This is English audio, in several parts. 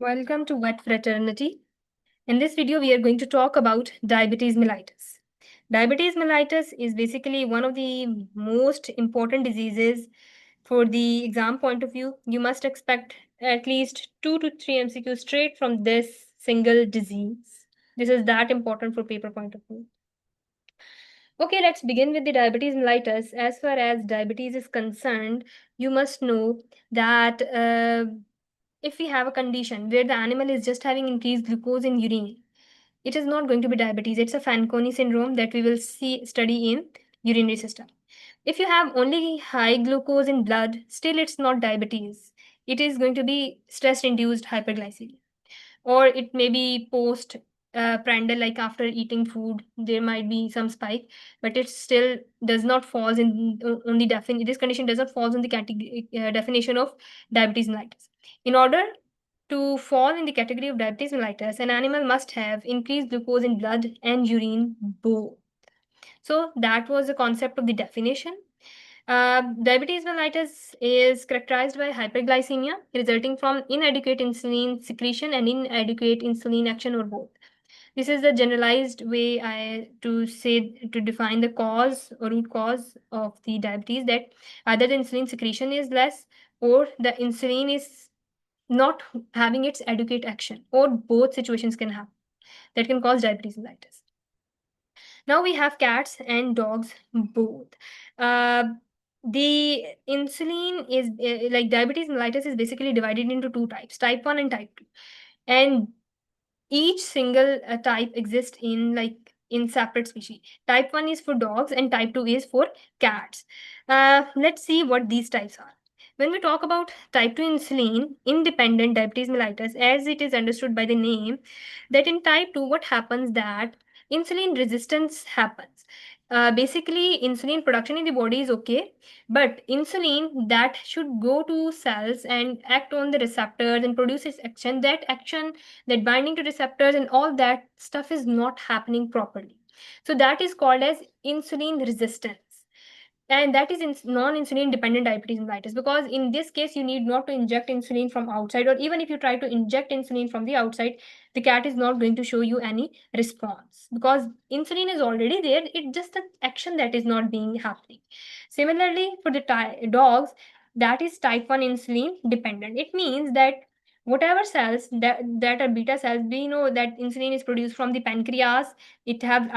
Welcome to Wet Fraternity. In this video, we are going to talk about diabetes mellitus. Diabetes mellitus is basically one of the most important diseases for the exam point of view. You must expect at least 2 to 3 MCQs straight from this single disease. This is that important for paper point of view. Okay, let's begin with the diabetes mellitus. As far as diabetes is concerned, you must know that if we have a condition where the animal is just having increased glucose in urine, it is not going to be diabetes. It's a Fanconi syndrome that we will study in urinary system. If you have only high glucose in blood, still it's not diabetes. It is going to be stress-induced hyperglycemia, or it may be post prandial, like after eating food there might be some spike, but it still does not falls in on the definition. This condition does not falls in the category definition of diabetes mellitus. In order to fall in the category of diabetes mellitus, an animal must have increased glucose in blood and urine both. So that was the concept of the definition. Diabetes mellitus is characterized by hyperglycemia resulting from inadequate insulin secretion and inadequate insulin action, or both. This is the generalized way to define the cause or root cause of the diabetes, that either the insulin secretion is less or the insulin is not having its adequate action, or both situations can happen that can cause diabetes mellitus. Now we have cats and dogs both. Uh, the insulin is like diabetes mellitus is basically divided into two types, type 1 and type 2. And each single type exists in separate species. Type 1 is for dogs and type 2 is for cats. Let's see what these types are. When we talk about type 2 insulin independent diabetes mellitus, as it is understood by the name, that in type 2 what happens, that insulin resistance happens. Basically insulin production in the body is okay, but insulin that should go to cells and act on the receptors and produce its action, that binding to receptors and all that stuff is not happening properly. So that is called as insulin resistance. And that is non-insulin dependent diabetes mellitus, because in this case you need not to inject insulin from outside, or even if you try to inject insulin from the outside, the cat is not going to show you any response because insulin is already there. It's just the action that is not being happening. Similarly, for the dogs, that is type 1 insulin dependent. It means that whatever cells that are beta cells, we know that insulin is produced from the pancreas. It have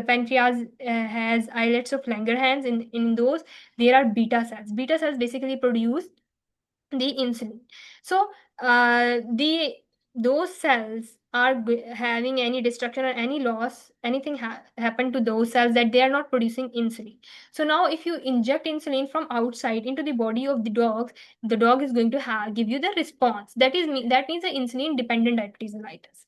pancreas has islets of Langerhans. In those there are beta cells. Beta cells basically produce the insulin. So the those cells are having any destruction or any loss, anything happened to those cells, that they are not producing insulin. So now if you inject insulin from outside into the body of the dog, the dog is going to give you the response. That means the insulin dependent diabetes mellitus.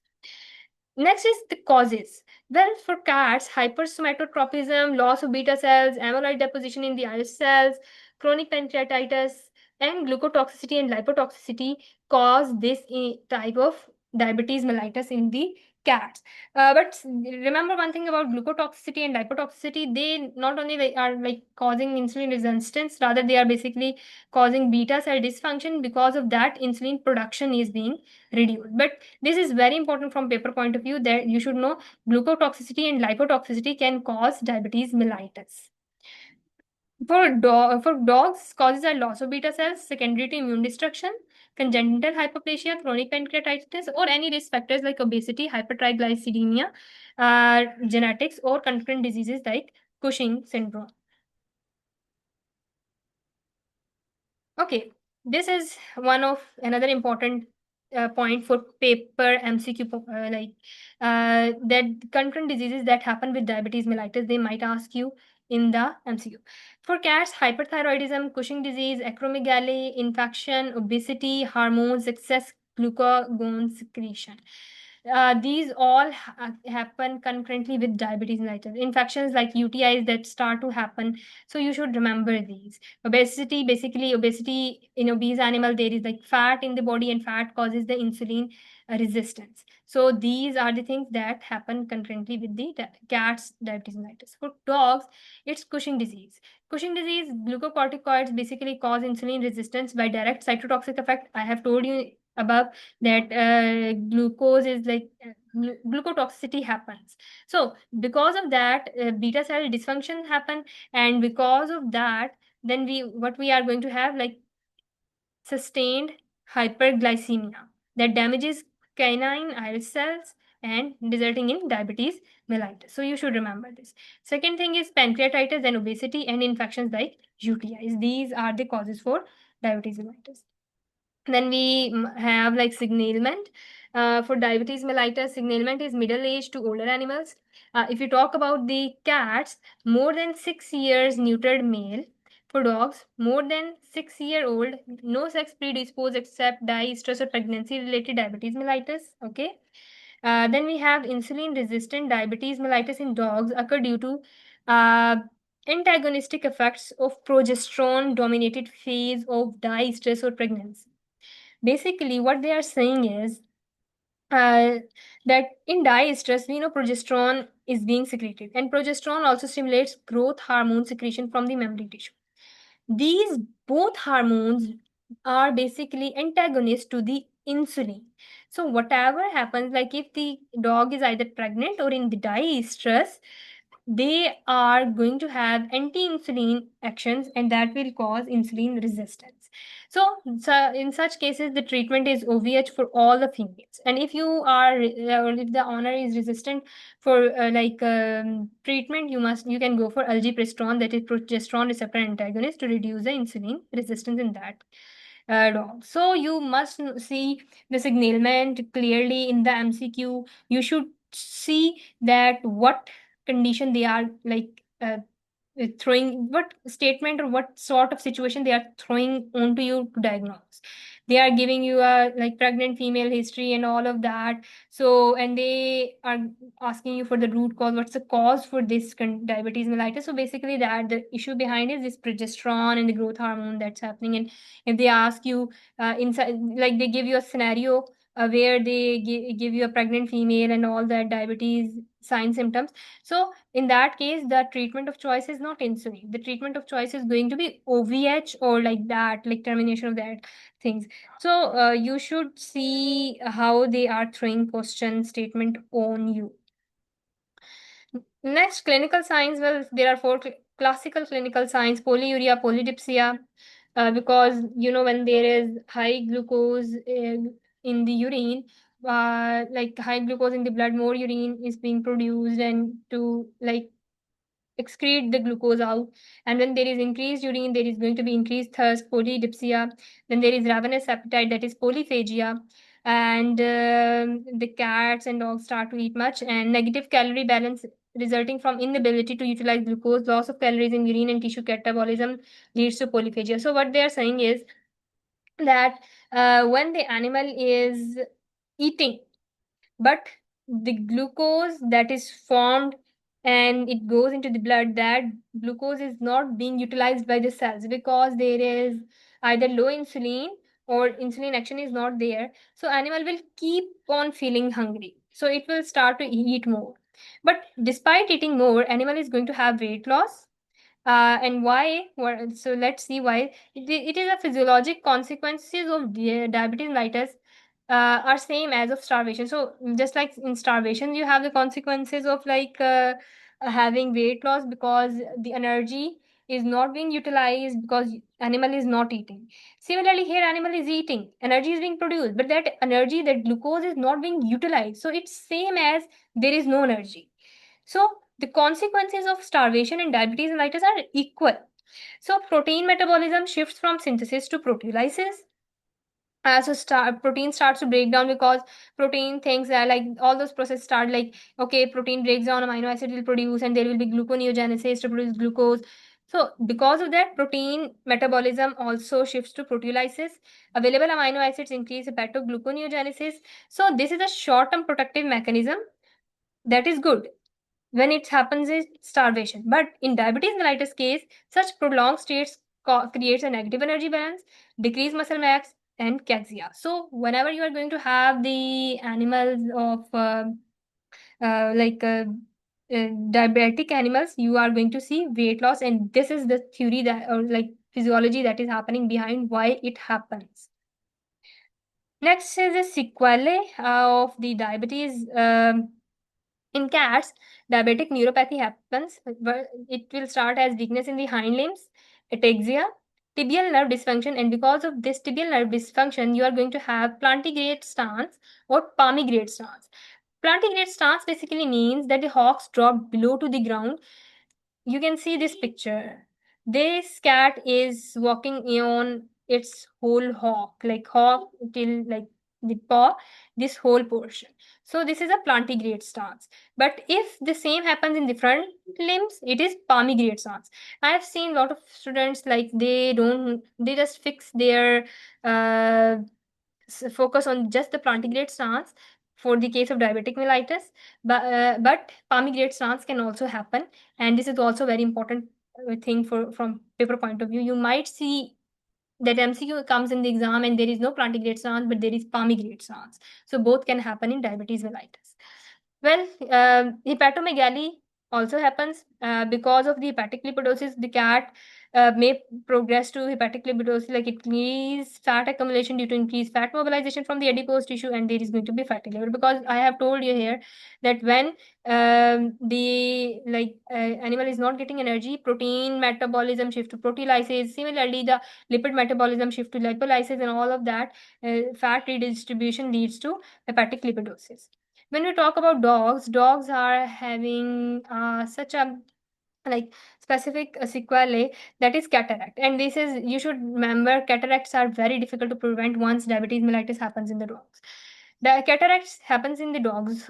Next is the causes. Well, for cats, hypersomatotropism, loss of beta cells, amyloid deposition in the islet cells, chronic pancreatitis, and glucotoxicity and lipotoxicity cause this type of diabetes mellitus in the cats. But remember one thing about glucotoxicity and lipotoxicity, they not only are causing insulin resistance, rather they are basically causing beta cell dysfunction. Because of that, insulin production is being reduced. But this is very important from paper point of view, that you should know glucotoxicity and lipotoxicity can cause diabetes mellitus. For dogs, causes are loss of beta cells secondary to immune destruction, congenital hyperplasia, chronic pancreatitis, or any risk factors like obesity, hypertriglyceridemia, genetics, or concurrent diseases like Cushing syndrome. Okay, this is one of another important point for paper MCQ, that concurrent diseases that happen with diabetes mellitus, they might ask you in the MCQ. For cats, hyperthyroidism, Cushing disease, acromegaly, infection, obesity, hormones, excess glucagon secretion. These all happen concurrently with diabetes mellitus. Infections like UTIs that start to happen, so you should remember these. Obesity, basically obesity in obese animal, there is like fat in the body, and fat causes the insulin resistance. So these are the things that happen concurrently with the cat's diabetes mellitus. For dogs, it's Cushing disease. Cushing disease, glucocorticoids basically cause insulin resistance by direct cytotoxic effect. I have told you above, that glucose is like glucotoxicity happens. So because of that, beta cell dysfunction happen, and because of that, then what we are going to have, like sustained hyperglycemia that damages canine iris cells and resulting in diabetes mellitus. So you should remember this. Second thing is pancreatitis and obesity and infections like UTIs. These are the causes for diabetes mellitus. Then we have like signalement. For diabetes mellitus, signalement is middle-aged to older animals. If you talk about the cats, more than 6 years neutered male. For dogs, more than 6-year-old, no sex predisposed except stress or pregnancy-related diabetes mellitus. Okay. Then we have insulin-resistant diabetes mellitus in dogs occur due to uh, antagonistic effects of progesterone-dominated phase of stress or pregnancy. Basically, what they are saying is uh, that in stress, we know progesterone is being secreted, and progesterone also stimulates growth hormone secretion from the mammary tissue. These both hormones are basically antagonists to the insulin. So whatever happens, like if the dog is either pregnant or in the stress, they are going to have anti-insulin actions, and that will cause insulin resistance. So in such cases, the treatment is OVH for all the females. And if you are, or if the owner is resistant for treatment, you can go for algeprestone, that is progesterone receptor antagonist, to reduce the insulin resistance in that dog. So you must see the signalement clearly in the MCQ. You should see that what condition they are like throwing, what statement or what sort of situation they are throwing onto you to diagnose. They are giving you a like pregnant female history and all of that. So, and they are asking you for the root cause, what's the cause for this diabetes mellitus. So basically that the issue behind is this progesterone and the growth hormone that's happening. And if they ask you inside, like they give you a scenario where they give you a pregnant female and all that diabetes sign symptoms. So in that case, the treatment of choice is not insulin. The treatment of choice is going to be OVH or like that, like termination of that things. So you should see how they are throwing question statement on you. Next, clinical signs. Well, there are four classical clinical signs: polyuria, polydipsia, because when there is high glucose in the urine, like high glucose in the blood, more urine is being produced, and to like excrete the glucose out. And when there is increased urine, there is going to be increased thirst, polydipsia. Then there is ravenous appetite, that is polyphagia. And the cats and dogs start to eat much, and negative calorie balance resulting from inability to utilize glucose, loss of calories in urine and tissue catabolism leads to polyphagia. So what they are saying is that when the animal is eating, but the glucose that is formed and it goes into the blood, that glucose is not being utilized by the cells because there is either low insulin or insulin action is not there. So animal will keep on feeling hungry, so it will start to eat more. But despite eating more, animal is going to have weight loss. And why? So let's see why. It is a physiologic consequences of diabetes mellitus are same as of starvation. So just like in starvation, you have the consequences of like having weight loss because the energy is not being utilized because animal is not eating. Similarly, here animal is eating, energy is being produced, but that energy, that glucose is not being utilized. So it's same as there is no energy. So the consequences of starvation and diabetes mellitus are equal. So protein metabolism shifts from synthesis to proteolysis. Protein starts to break down because protein thinks that like all those processes start like, okay, protein breaks down, amino acid will produce, and there will be gluconeogenesis to produce glucose. So because of that, protein metabolism also shifts to proteolysis. Available amino acids increase hepatogluconeogenesis. So this is a short-term protective mechanism that is good when it happens is starvation. But in diabetes mellitus case, such prolonged states creates a negative energy balance, decreased muscle mass, and cachexia. So whenever you are going to have the animals of like diabetic animals, you are going to see weight loss, and this is the theory that or like physiology that is happening behind why it happens. Next is the sequelae of the diabetes. In cats, diabetic neuropathy happens. It will start as weakness in the hind limbs, ataxia, tibial nerve dysfunction, and because of this tibial nerve dysfunction, you are going to have plantigrade stance or palmigrade stance. Plantigrade stance basically means that the hocks drop below to the ground. You can see this picture. This cat is walking on its whole hawk till like the paw, this whole portion. So this is a plantigrade stance. But if the same happens in the front limbs, it is palmigrade stance. I have seen a lot of students like they just fix their uh, focus on just the plantigrade stance for the case of diabetic mellitus, but palmigrade stance can also happen, and this is also very important thing for from paper point of view. You might see that MCQ comes in the exam and there is no plantigrade stance, but there is palmigrade stance. So both can happen in diabetes mellitus. Well, hepatomegaly also happens because of the hepatic lipidosis. The cat may progress to hepatic lipidosis, like increased fat accumulation due to increased fat mobilization from the adipose tissue, and there is going to be fatty liver. Because I have told you here that when the animal is not getting energy, protein metabolism shift to proteolysis. Similarly, the lipid metabolism shift to lipolysis, and all of that fat redistribution leads to hepatic lipidosis. When we talk about dogs, dogs are having such a like specific sequelae, that is cataract, and this is, you should remember, cataracts are very difficult to prevent once diabetes mellitus happens in the dogs. The cataracts happens in the dogs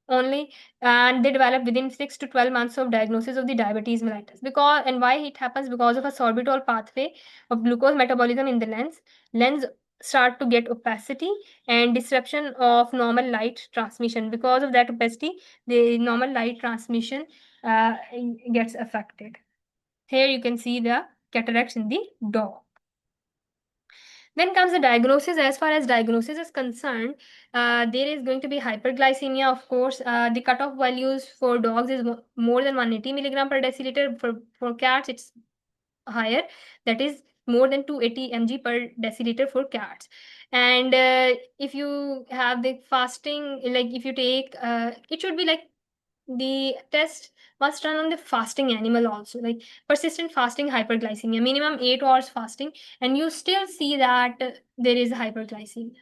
only, and they develop within 6 to 12 months of diagnosis of the diabetes mellitus. Because, and why it happens, because of a sorbitol pathway of glucose metabolism in the lens start to get opacity and disruption of normal light transmission. Because of that opacity, the normal light transmission uh, gets affected. Here you can see the cataracts in the dog. Then comes the diagnosis. As far as diagnosis is concerned, there is going to be hyperglycemia, of course. The cutoff values for dogs is more than 180 milligram per deciliter. For cats, it's higher. That is more than 280 mg per deciliter for cats. And if you have the fasting, like if you take, it should be like the test must run on the fasting animal also, like persistent fasting hyperglycemia, minimum 8 hours fasting, and you still see that there is hyperglycemia.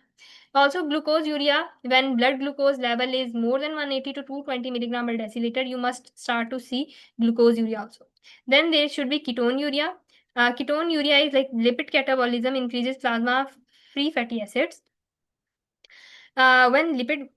Also, glucose urea, when blood glucose level is more than 180 to 220 milligram per deciliter, you must start to see glucose urea also. Then there should be ketone urea. Ketone urea is like lipid catabolism increases plasma free fatty acids. When lipid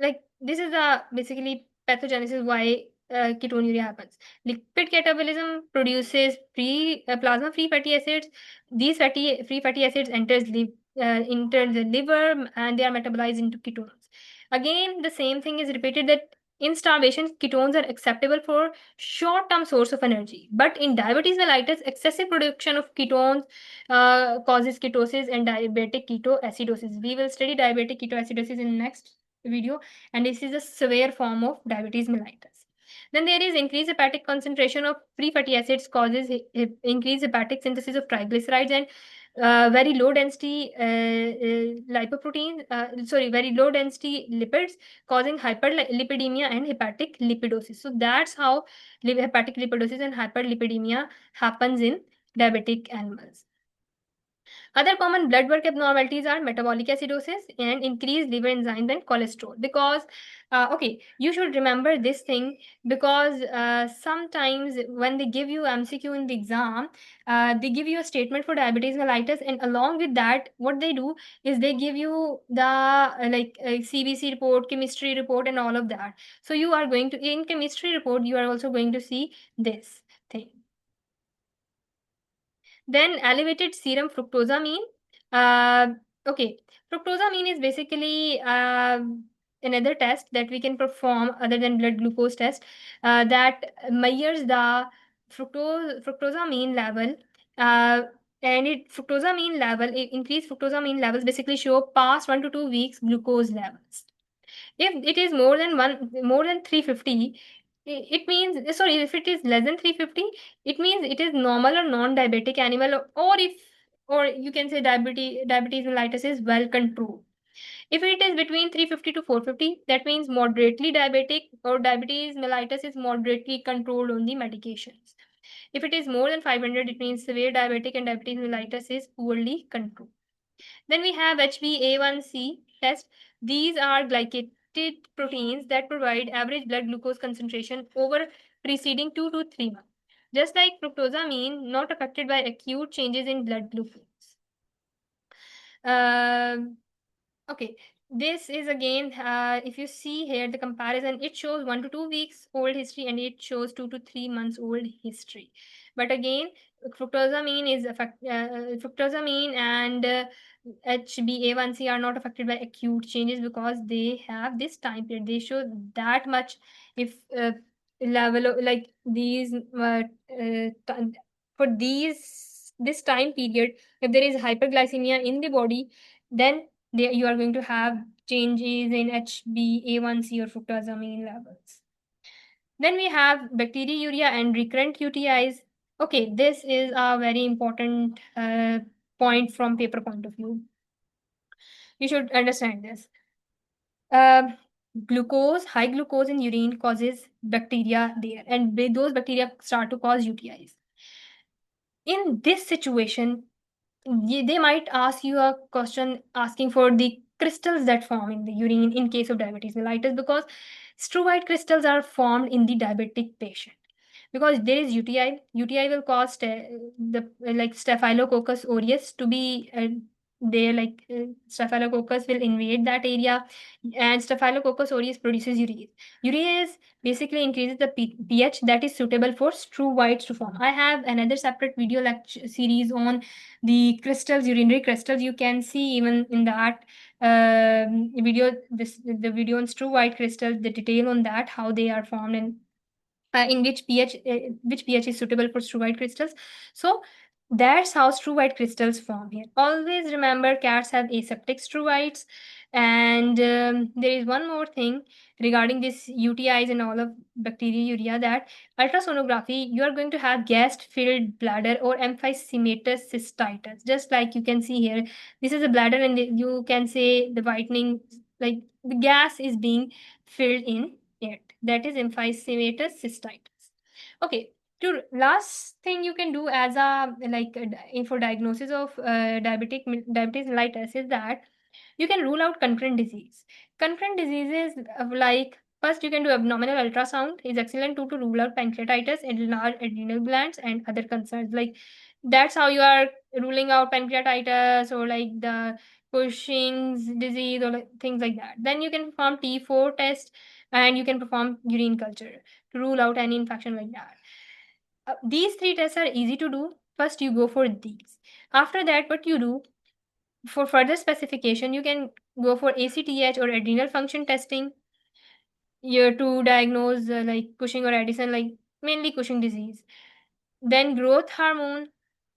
like this is the basically pathogenesis why ketonuria happens. Lipid catabolism produces plasma free fatty acids. These free fatty acids enter the liver, and they are metabolized into ketones. Again, the same thing is repeated, that in starvation, ketones are acceptable for short-term source of energy. But in diabetes mellitus, excessive production of ketones causes ketosis and diabetic ketoacidosis. We will study diabetic ketoacidosis in next video, and this is a severe form of diabetes mellitus. Then there is increased hepatic concentration of free fatty acids causes increased hepatic synthesis of triglycerides, and very low density lipoproteins, very low density lipids, causing hyperlipidemia and hepatic lipidosis. So that's how hepatic lipidosis and hyperlipidemia happens in diabetic animals. Other common blood work abnormalities are metabolic acidosis and increased liver enzymes and cholesterol. Because, okay, you should remember this thing, because sometimes when they give you MCQ in the exam, they give you a statement for diabetes mellitus, and along with that, what they do is they give you the CBC report, chemistry report, and all of that. So you are going to, in chemistry report, you are also going to see this thing. Then elevated serum fructosamine. Uh, okay, fructosamine is basically another test that we can perform other than blood glucose test that measures the fructosamine level. Uh, and increased fructosamine levels basically show past 1 to 2 weeks glucose levels. If it is more than 350, it means, sorry, if it is less than 350, it means it is normal or non-diabetic animal. Or if or you can say diabetes mellitus is well controlled. If it is between 350 to 450, that means moderately diabetic, or diabetes mellitus is moderately controlled on the medications. If it is more than 500, it means severe diabetic and diabetes mellitus is poorly controlled. Then we have HbA1c test. These are glycated proteins that provide average blood glucose concentration over preceding 2 to 3 months. Just like fructosamine, not affected by acute changes in blood glucose. Um Okay, this is again, if you see here the comparison, it shows 1 to 2 weeks old history and it shows 2 to 3 months old history. But again, fructosamine and HbA1c are not affected by acute changes because they have this time period. They show that much if level of, like these for this time period, if there is hyperglycemia in the body, then you are going to have changes in HbA1c or fructosamine levels. Then we have bacteriuria and recurrent UTIs. Okay, this is a very important point from paper point of view. You should understand this. High glucose in urine causes bacteria there, and those bacteria start to cause UTIs. In this situation, they might ask you a question asking for the crystals that form in the urine in case of diabetes mellitus, because struvite crystals are formed in the diabetic patient because there is UTI. UTI will cause the like Staphylococcus aureus to be there. Like Staphylococcus will invade that area, and Staphylococcus aureus produces urea. Urea is basically increases the pH that is suitable for struvites to form. I have another separate video lecture series on the crystals, urinary crystals. You can see even in that video, the video on struvite crystals, the detail on that, how they are formed and in which pH is suitable for struvite crystals. So that's how struvite crystals form here. Always remember, cats have aseptic struvites. And there is one more thing regarding this UTIs and all of bacteriuria, that ultrasonography, you are going to have gas-filled bladder or emphysematous cystitis. Just like you can see here, this is a bladder and you can say the whitening, like the gas is being filled in it. That is emphysematous cystitis. Okay, to last thing you can do as a like for diagnosis of diabetes mellitus is that you can rule out concurrent disease. Concurrent diseases like, first you can do abdominal ultrasound is excellent to rule out pancreatitis, enlarged adrenal glands, and other concerns. Like that's how you are ruling out pancreatitis or like the Cushing's disease or like, things like that. Then you can perform T4 test and you can perform urine culture to rule out any infection like that. These three tests are easy to do. First, you go for these. After that, what you do for further specification, you can go for ACTH or adrenal function testing. You to diagnose like Cushing or Addison, like mainly Cushing disease. Then growth hormone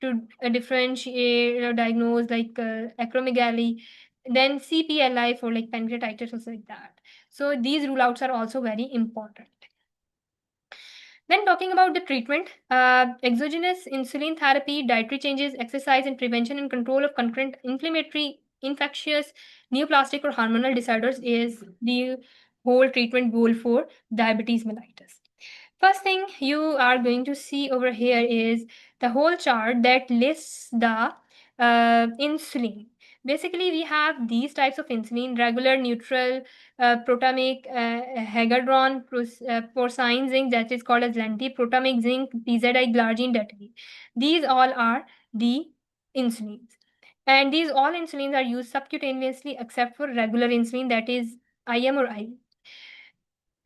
to differentiate or diagnose like acromegaly. Then CPLI for like pancreatitis or like that. So these rule outs are also very important. Then talking about the treatment, exogenous insulin therapy, dietary changes, exercise, and prevention and control of concurrent inflammatory, infectious, neoplastic, or hormonal disorders is the whole treatment goal for diabetes mellitus. First thing you are going to see over here is the whole chart that lists the insulin. Basically, we have these types of insulin: regular, neutral, protamic, hagedron, porcine zinc, that is called as lenti, protamic zinc, PZI, glargine, datinine. These all are the insulins. And these all insulins are used subcutaneously except for regular insulin, that is IM or IV.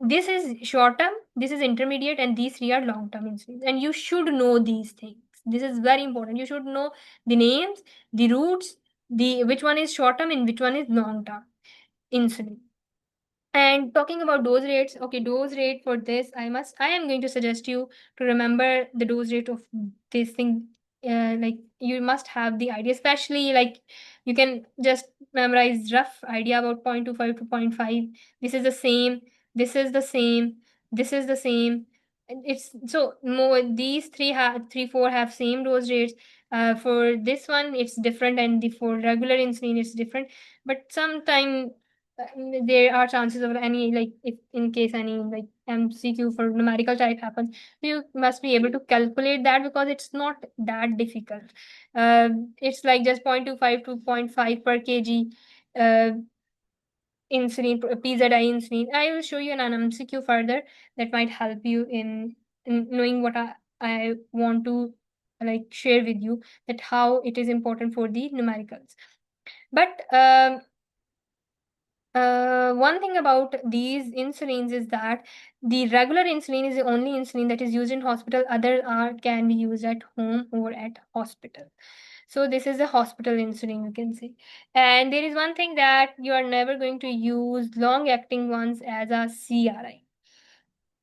This is short term, this is intermediate, and these three are long term insulins. And you should know these things. This is very important. You should know the names, the routes, the which one is short term and which one is long term insulin. And talking about dose rates, okay, dose rate for this, I am going to suggest you to remember the dose rate of this thing. Like you must have the idea, especially like you can just memorize rough idea about 0.25 to 0.5. This is the same, this is the same, this is the same. And it's so more, these three, 4 have same dose rates. For this one, it's different, and for regular insulin, it's different. But sometimes there are chances of any, like, if in case any like MCQ for numerical type happens, you must be able to calculate that, because it's not that difficult. It's like just 0.25 to 0.5 per kg insulin, PZI insulin. I will show you an MCQ further that might help you in knowing what I want to like share with you, that how it is important for the numericals. But one thing about these insulins is that the regular insulin is the only insulin that is used in hospital. Other are can be used at home or at hospital. So this is a hospital insulin, you can say. And there is one thing that you are never going to use long acting ones as a CRI.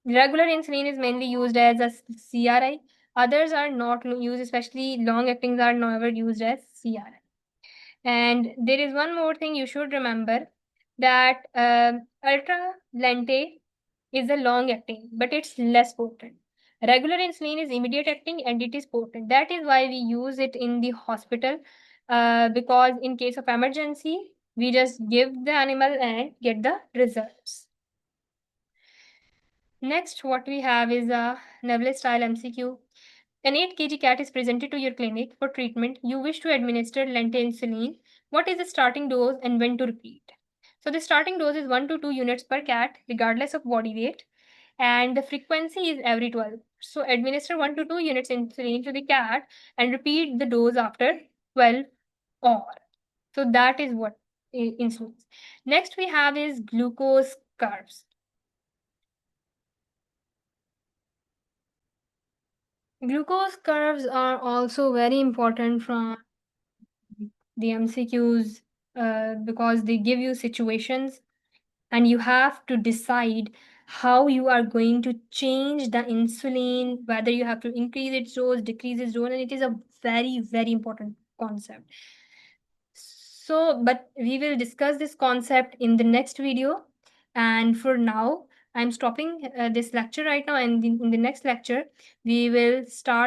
Regular insulin is mainly used as a CRI. Others are not used, especially long actings are never used as CRI. And there is one more thing you should remember, that ultra lente is a long acting, but it's less potent. Regular insulin is immediate acting and it is potent. That is why we use it in the hospital, because in case of emergency, we just give the animal and get the results. Next, what we have is a Neville style MCQ. An 8 kg cat is presented to your clinic for treatment. You wish to administer lente insulin. What is the starting dose and when to repeat? So the starting dose is 1 to 2 units per cat, regardless of body weight, and the frequency is every 12. So administer 1 to 2 units insulin to the cat and repeat the dose after 12 hours. So that is what insulin is. Next we have is glucose curves. Glucose curves are also very important from the MCQs, because they give you situations and you have to decide how you are going to change the insulin, whether you have to increase its dose, decrease its dose, and it is a very, very important concept. So, but we will discuss this concept in the next video. And for now, I'm stopping this lecture right now, and in the next lecture, we will start